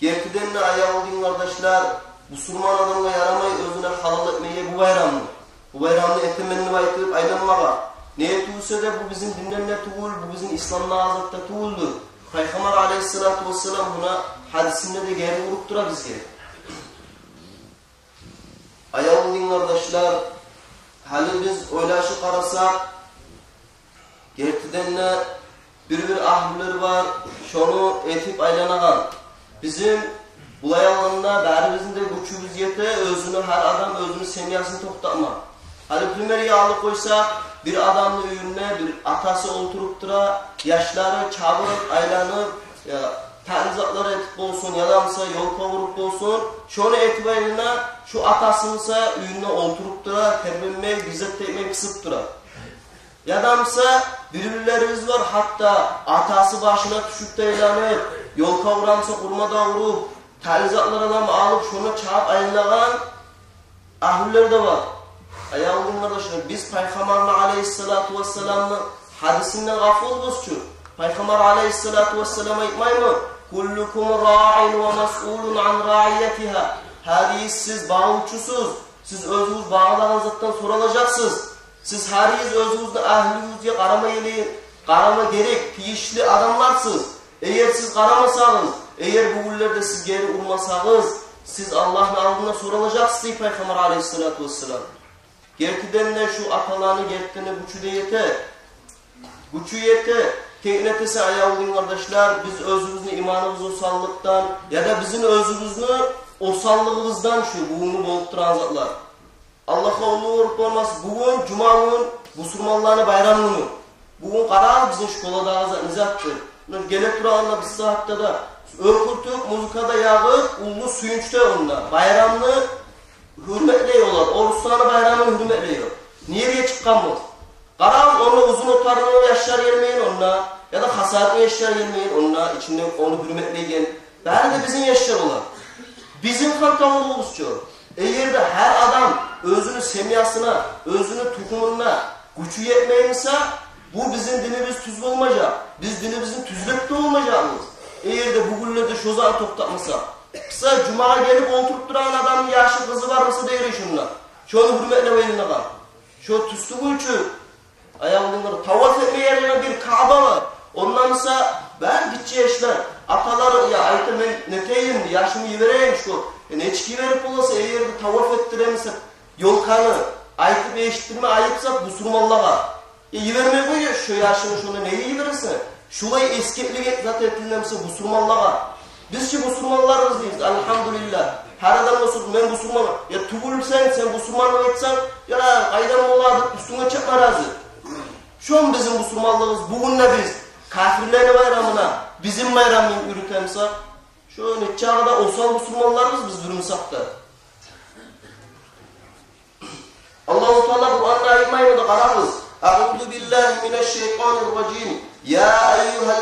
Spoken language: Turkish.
Gerçekten de ayağım kardeşler, Müslüman adamla yaramayı özüne halal etmeye bu bayramlı. Bu bayramlı etemenni baytıp aylanmağa. Neye tuğulsa da bu bizim dinden ne tuğul, bu bizim İslam'la azatta tuğuldu. Peygamber aleyhissalatu vesselam buna hadisinde de geri vurup dura bizge. Ayağım kardeşler, hali biz oylaşı karasak, gerçekten de bir ahliler var, şonu etip aylanağan. Bizim bulay alanında bärimizin de güçümüz yete, özünü her adam özünü semiyasını toktatma. Hadi primer yağlı koysa bir adamın öyünne bir atası oturup dura, yaşları çabırıp aylanıp, tanzatları etip olsun, yadamsa yol kavurup olsun, şonu etip aylanına şu atasınsa öyünne oturup dura, terbinmeyi, bizzet tekmeyi kısıp dura. Yadamsa birbirlerimiz var, hatta atası başına düşüp de aylanıp, yol kavuramsa kurmada vurup, talizatlarına alıp şunu çağıp ayınlagan ahliler de var. Ayağım kardeşler, biz Peygamber aleyhissalatu vesselam'ın hadisinden gafıl bozçu. Peygamber aleyhissalatu vesselam'a itmay mı? Kullukum ra'in ve mes'ulun an ra'iyetiha. Hadiyiz siz bağımçusuz. Siz özünüz bağlanan zattan sorulacaksınız. Siz hariyiz özünüzde ahliyüzce karama gerek, piyişli adamlarsınız. Eğer siz karamasanız, eğer bu güllerde siz geri urmasanız, siz Allah'ın aldığına sorulacaksınız Peygamber aleyhissalatu vesselam. Gerçekten de şu atalarını gerçekten de güçü de yete. Güçü yete. Teknetesi ayağım kardeşler, biz özümüzün imanımız osallıktan ya da bizim özümüzün osallığımızdan şu buğunu bolup duran zatlar. Allah'a onu vurup olmaz. Bugün Cuma'nın Müslümanlarına bayramını. Bugün karar bizim şkolada nizattır. Gelip duranla bir saatte da örkürtük, muzikada yağıp, ulu suyunçta onlar. Bayramını hürmetliyorlar. Oruçlarına bayramını hürmetliyor. Niye çıkan mı? Karar onu uzun otarını yaşlar gelmeyin onunla. Ya da hasarını yaşlar gelmeyin onunla. İçinde onu hürmetleyen. Bari de bizim yaşlar olan. Bizim kankamımız çok. Eğer de her adam özünü semiyasına, özünü tukumuna gücü yetmeyinse bu bizim dinimiz tüzlü olmayacak. Biz dinimizin tüzlükte olmayacağımız. Eğer de bugünlerde şu zaman toktatmasa. Kısa Cuma'ya gelip oturup duran adamın yaşı kızı var mısa değil şunlar. Şunu hürmetle velinle kal. Şu tüslü güçü. Ayağımdan tavaf etme yerine bir Kaaba var. Ondan mısa ben gitçi yaşlar. Atalar ya ayta ben neteyim yaşımı yivereyim şu. Ne çıkı verip olasa eğer de tavaf ettiremezsek yol kanı aytıp eşittirme ayıpsak bu surmallağa. Yivermeye koy ya şu yaşını şunu neyi yiverirsin? Şulay esketlik zaten ettiğinlemse bu surmallağa. Biz ki bu surmallarız deyiz elhamdülillah. Her adam olsun ben bu surmalı. Ya tugulsen sen bu surmalı etsen ya aydan oladı üstüne çıkma razı. Şu an bizim bu surmallığımız bugünle biz kafirlerin bayramına bizim bayramını yürütemse şu neçağda olsan bu surmallarız biz durumsak da. Allah-u Teala Kur'an'da ayırmayın da kararız. Eûzu billahi mineşşeytanirracim. Ya eyyuhel